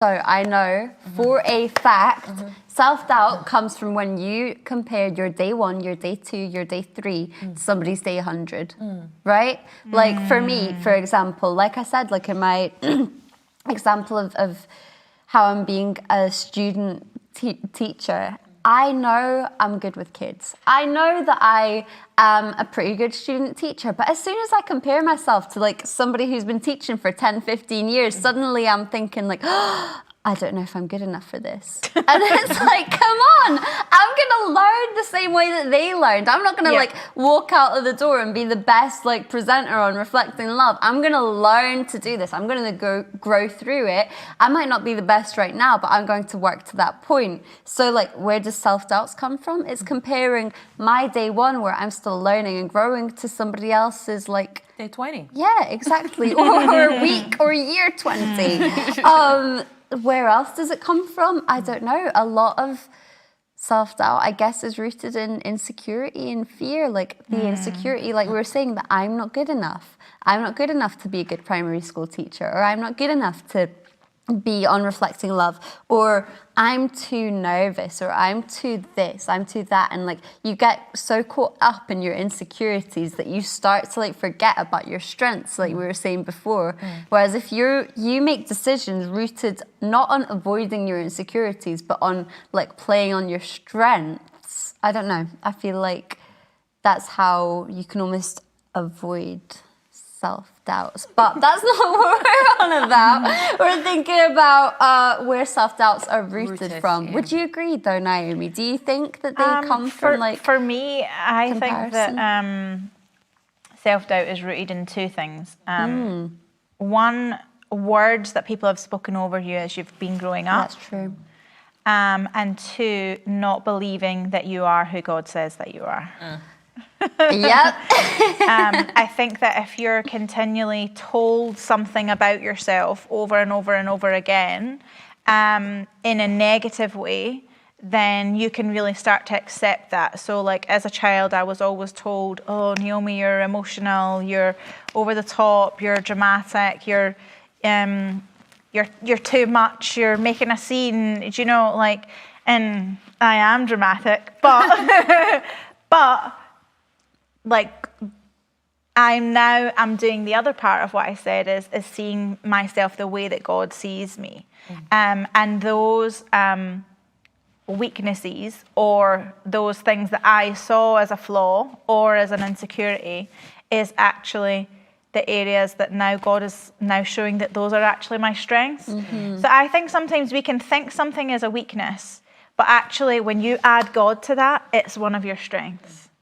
So I know for a fact, self-doubt comes from when you compare your day 1, your day 2, your day 3 to somebody's day 100, right? Like for me, for example, like I said, like in my example of how I'm being a student teacher, I know I'm good with kids. I know that I am a pretty good student teacher, but as soon as I compare myself to like somebody who's been teaching for 10, 15 years, suddenly I'm thinking like, oh, I don't know if I'm good enough for this. And it's like, come on, I'm gonna learn the same way that they learned. I'm not gonna like walk out of the door and be the best like presenter on Reflecting Love. I'm gonna learn to do this. I'm gonna grow through it. I might not be the best right now, but I'm going to work to that point. So like, where does self-doubts come from? It's comparing my day 1 where I'm still learning and growing to somebody else's like, day 20. Yeah, exactly. or week or year 20. Where else does it come from? I don't know. A lot of self-doubt, I guess, is rooted in insecurity and fear. Like the insecurity, like we were saying, that I'm not good enough. I'm not good enough to be a good primary school teacher, or I'm not good enough to be on Reflecting Love, or I'm too nervous, or I'm too this, I'm too that. And like you get so caught up in your insecurities that you start to like forget about your strengths, like we were saying before. Whereas if you make decisions rooted not on avoiding your insecurities, but on like playing on your strengths, I don't know, I feel like that's how you can almost avoid self-doubts, but that's not what we're on about. We're thinking about where self-doubts are rooted from. Yeah. Would you agree though, Naomi? Do you think that they come from like For me, I comparison? think that self-doubt is rooted in two things. One, words that people have spoken over you as you've been growing up. That's true. And two, not believing that you are who God says that you are. Yep. I think that if you're continually told something about yourself over and over and over again in a negative way, then you can really start to accept that. So like as a child, I was always told, oh, Naomi, you're emotional, you're over the top, you're dramatic, you're too much, you're making a scene, you know, like, and I am dramatic, but but like I'm doing the other part of what I said is seeing myself the way that God sees me. And those weaknesses or those things that I saw as a flaw or as an insecurity is actually the areas that now God is now showing that those are actually my strengths. So I think sometimes we can think something is a weakness, but actually when you add God to that, it's one of your strengths.